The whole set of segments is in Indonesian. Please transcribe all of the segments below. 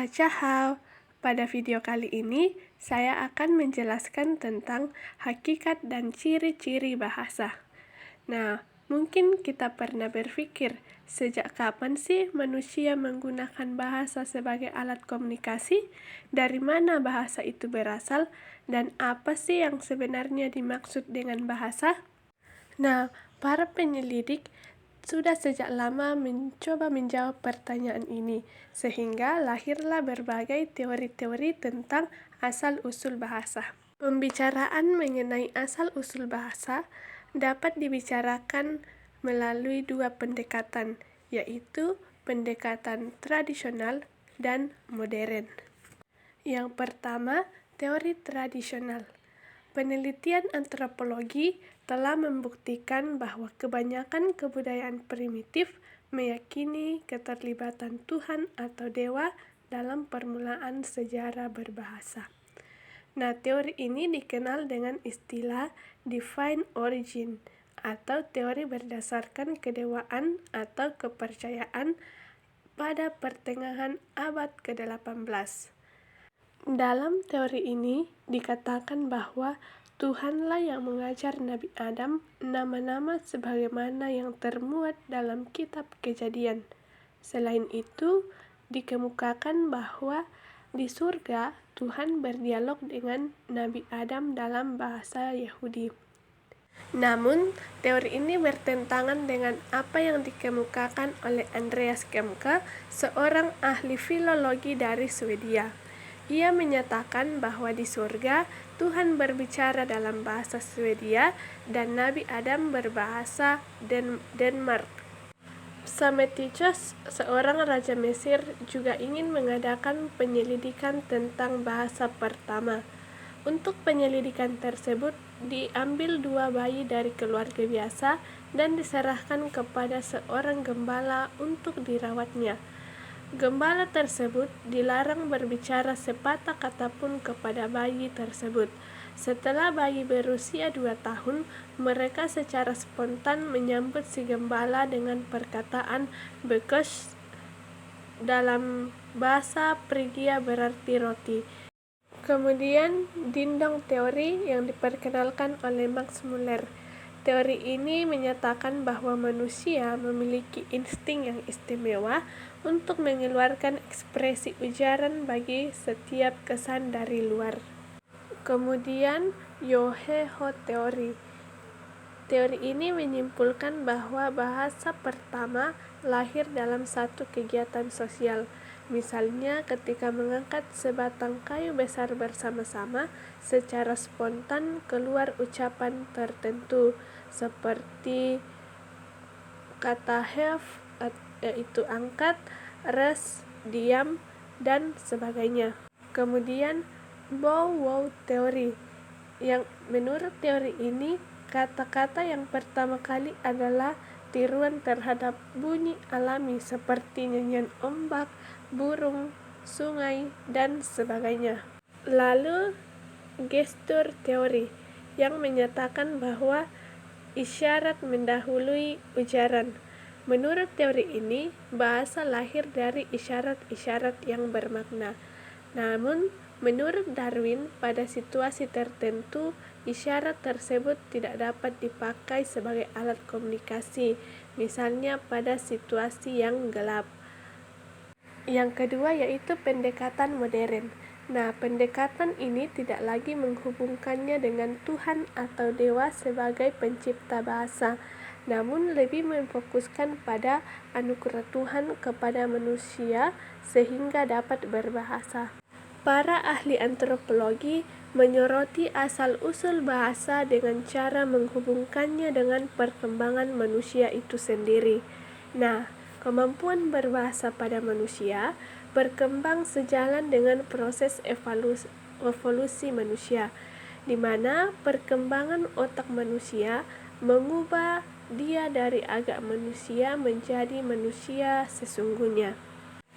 Tachahau. Pada video kali ini, saya akan menjelaskan tentang hakikat dan ciri-ciri bahasa. Nah, mungkin kita pernah berpikir, sejak kapan sih manusia menggunakan bahasa sebagai alat komunikasi? Dari mana bahasa itu berasal? Dan apa sih yang sebenarnya dimaksud dengan bahasa? Nah, para penyelidik sudah sejak lama mencoba menjawab pertanyaan ini, sehingga lahirlah berbagai teori-teori tentang asal-usul bahasa. Pembicaraan mengenai asal-usul bahasa dapat dibicarakan melalui dua pendekatan, yaitu pendekatan tradisional dan modern. Yang pertama, teori tradisional. Penelitian antropologi telah membuktikan bahwa kebanyakan kebudayaan primitif meyakini keterlibatan Tuhan atau dewa dalam permulaan sejarah berbahasa. Nah, teori ini dikenal dengan istilah divine origin atau teori berdasarkan kedewaan atau kepercayaan pada pertengahan abad ke-18. Dalam teori ini dikatakan bahwa Tuhanlah yang mengajar Nabi Adam nama-nama sebagaimana yang termuat dalam kitab Kejadian. Selain itu, dikemukakan bahwa di surga Tuhan berdialog dengan Nabi Adam dalam bahasa Yahudi. Namun, teori ini bertentangan dengan apa yang dikemukakan oleh Andreas Gemke, seorang ahli filologi dari Swedia. Ia menyatakan bahwa di surga, Tuhan berbicara dalam bahasa Swedia dan Nabi Adam berbahasa Denmark. Psammetichos, seorang raja Mesir, juga ingin mengadakan penyelidikan tentang bahasa pertama. Untuk penyelidikan tersebut, diambil 2 bayi dari keluarga biasa dan diserahkan kepada seorang gembala untuk dirawatnya. Gembala tersebut dilarang berbicara sepatah kata pun kepada bayi tersebut. Setelah bayi berusia 2 tahun, mereka secara spontan menyambut si gembala dengan perkataan "bekosh", dalam bahasa Prigia berarti roti. Kemudian, dindong teori yang diperkenalkan oleh Max Muller. Teori ini menyatakan bahwa manusia memiliki insting yang istimewa untuk mengeluarkan ekspresi ujaran bagi setiap kesan dari luar. Kemudian, Yoheho teori. Teori ini menyimpulkan bahwa bahasa pertama lahir dalam satu kegiatan sosial. Misalnya ketika mengangkat sebatang kayu besar bersama-sama, secara spontan keluar ucapan tertentu, seperti kata have, yaitu angkat, res, diam, dan sebagainya. Kemudian, bow wow teori, yang menurut teori ini, kata-kata yang pertama kali adalah tiruan terhadap bunyi alami seperti nyanyian ombak, burung, sungai, dan sebagainya. Lalu, gestur teori, yang menyatakan bahwa isyarat mendahului ujaran. Menurut teori ini, bahasa lahir dari isyarat-isyarat yang bermakna. Namun, menurut Darwin, pada situasi tertentu, isyarat tersebut tidak dapat dipakai sebagai alat komunikasi, misalnya pada situasi yang gelap. Yang kedua yaitu pendekatan modern. Nah, pendekatan ini tidak lagi menghubungkannya dengan Tuhan atau dewa sebagai pencipta bahasa, namun lebih memfokuskan pada anugerah Tuhan kepada manusia sehingga dapat berbahasa. Para ahli antropologi menyoroti asal-usul bahasa dengan cara menghubungkannya dengan perkembangan manusia itu sendiri. Nah, kemampuan berbahasa pada manusia berkembang sejalan dengan proses evolusi manusia, di mana perkembangan otak manusia mengubah dia dari agak manusia menjadi manusia sesungguhnya.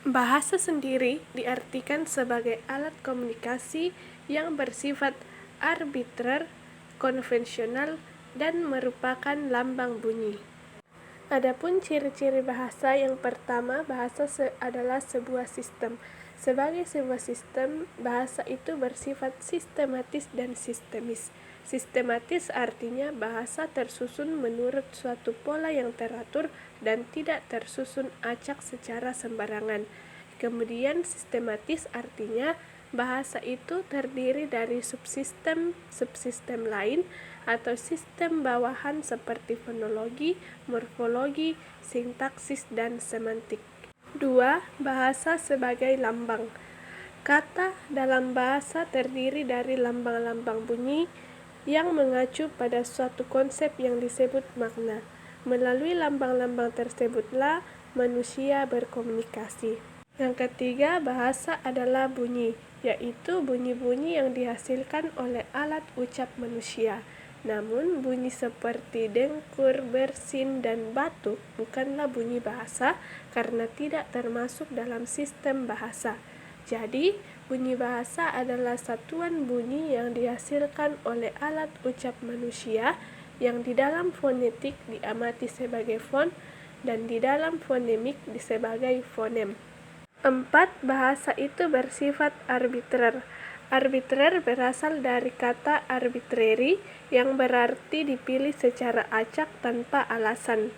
Bahasa sendiri diartikan sebagai alat komunikasi yang bersifat arbitrer, konvensional, dan merupakan lambang bunyi. Adapun ciri-ciri bahasa, yang pertama, bahasa adalah sebuah sistem. Sebagai sebuah sistem, bahasa itu bersifat sistematis dan sistemis. Sistematis artinya bahasa tersusun menurut suatu pola yang teratur dan tidak tersusun acak secara sembarangan. Kemudian sistematis artinya bahasa itu terdiri dari subsistem lain atau sistem bawahan seperti fonologi, morfologi, sintaksis, dan semantik. 2. Bahasa sebagai lambang. Kata dalam bahasa terdiri dari lambang-lambang bunyi yang mengacu pada suatu konsep yang disebut makna. Melalui lambang-lambang tersebutlah manusia berkomunikasi. Yang ketiga, bahasa adalah bunyi, yaitu bunyi-bunyi yang dihasilkan oleh alat ucap manusia. Namun, bunyi seperti dengkur, bersin, dan batuk bukanlah bunyi bahasa karena tidak termasuk dalam sistem bahasa. Jadi, bunyi bahasa adalah satuan bunyi yang dihasilkan oleh alat ucap manusia yang di dalam fonetik diamati sebagai fon dan di dalam fonemik sebagai fonem. 4. Bahasa itu bersifat arbitrer. Arbitrer berasal dari kata arbitrary yang berarti dipilih secara acak tanpa alasan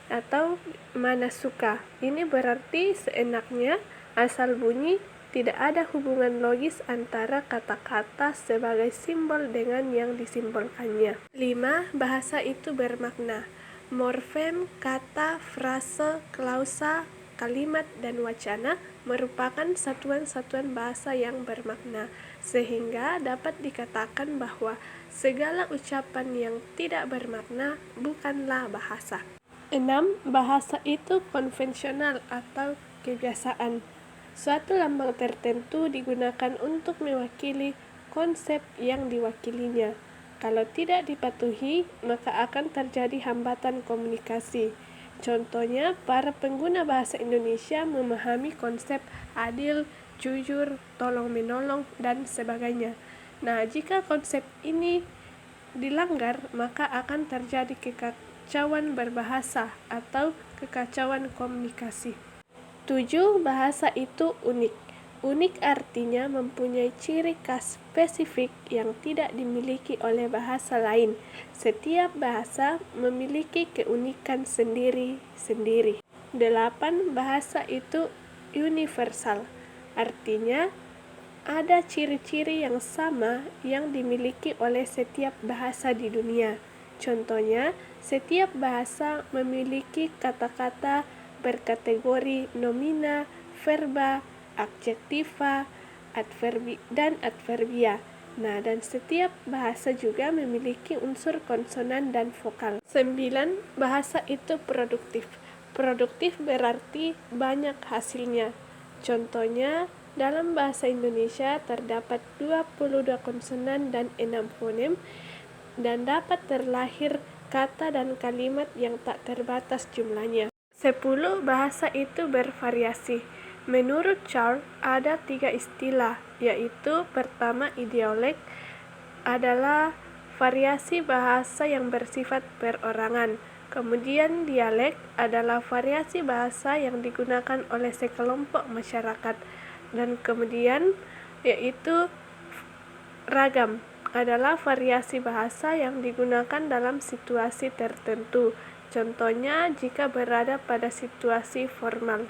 atau mana suka. Ini berarti seenaknya, asal bunyi, tidak ada hubungan logis antara kata-kata sebagai simbol dengan yang disimbolkannya. 5. Bahasa itu bermakna. Morfem, kata, frase, klausa, kalimat, dan wacana merupakan satuan-satuan bahasa yang bermakna, sehingga dapat dikatakan bahwa segala ucapan yang tidak bermakna bukanlah bahasa. 6. Bahasa itu konvensional atau kebiasaan. Suatu lambang tertentu digunakan untuk mewakili konsep yang diwakilinya. Kalau tidak dipatuhi, maka akan terjadi hambatan komunikasi. Contohnya, para pengguna bahasa Indonesia memahami konsep adil, jujur, tolong-menolong, dan sebagainya. Nah, jika konsep ini dilanggar, maka akan terjadi kekacauan berbahasa atau kekacauan komunikasi. 7. Bahasa itu unik. Unik artinya mempunyai ciri khas spesifik yang tidak dimiliki oleh bahasa lain. Setiap bahasa memiliki keunikan sendiri-sendiri. 8. Bahasa itu universal. Artinya ada ciri-ciri yang sama yang dimiliki oleh setiap bahasa di dunia. Contohnya, setiap bahasa memiliki kata-kata berkategori nomina, verba, adjektiva, adverbi, dan adverbia. Nah, dan setiap bahasa juga memiliki unsur konsonan dan vokal. 9. Bahasa itu produktif. Produktif berarti banyak hasilnya. Contohnya, dalam bahasa Indonesia terdapat 22 konsonan dan 6 fonem, dan dapat terlahir kata dan kalimat yang tak terbatas jumlahnya. 10. Bahasa itu bervariasi. Menurut Charles, ada 3 istilah, yaitu pertama, ideolek adalah variasi bahasa yang bersifat perorangan. Kemudian dialek adalah variasi bahasa yang digunakan oleh sekelompok masyarakat. Dan kemudian yaitu ragam adalah variasi bahasa yang digunakan dalam situasi tertentu. Contohnya jika berada pada situasi formal.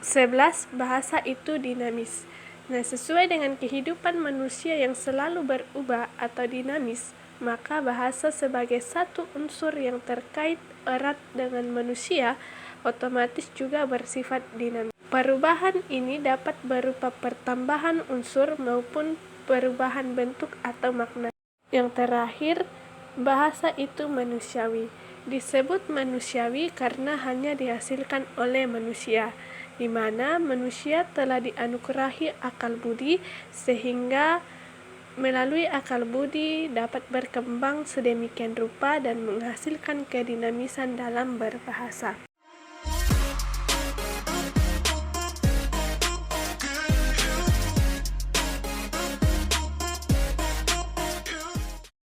11. Bahasa itu dinamis. Nah, sesuai dengan kehidupan manusia yang selalu berubah atau dinamis, maka bahasa sebagai satu unsur yang terkait erat dengan manusia otomatis juga bersifat dinamis. Perubahan ini dapat berupa pertambahan unsur maupun perubahan bentuk atau makna. Yang terakhir, bahasa itu manusiawi. Disebut manusiawi karena hanya dihasilkan oleh manusia, di mana manusia telah dianugerahi akal budi sehingga melalui akal budi dapat berkembang sedemikian rupa dan menghasilkan kedinamisan dalam berbahasa.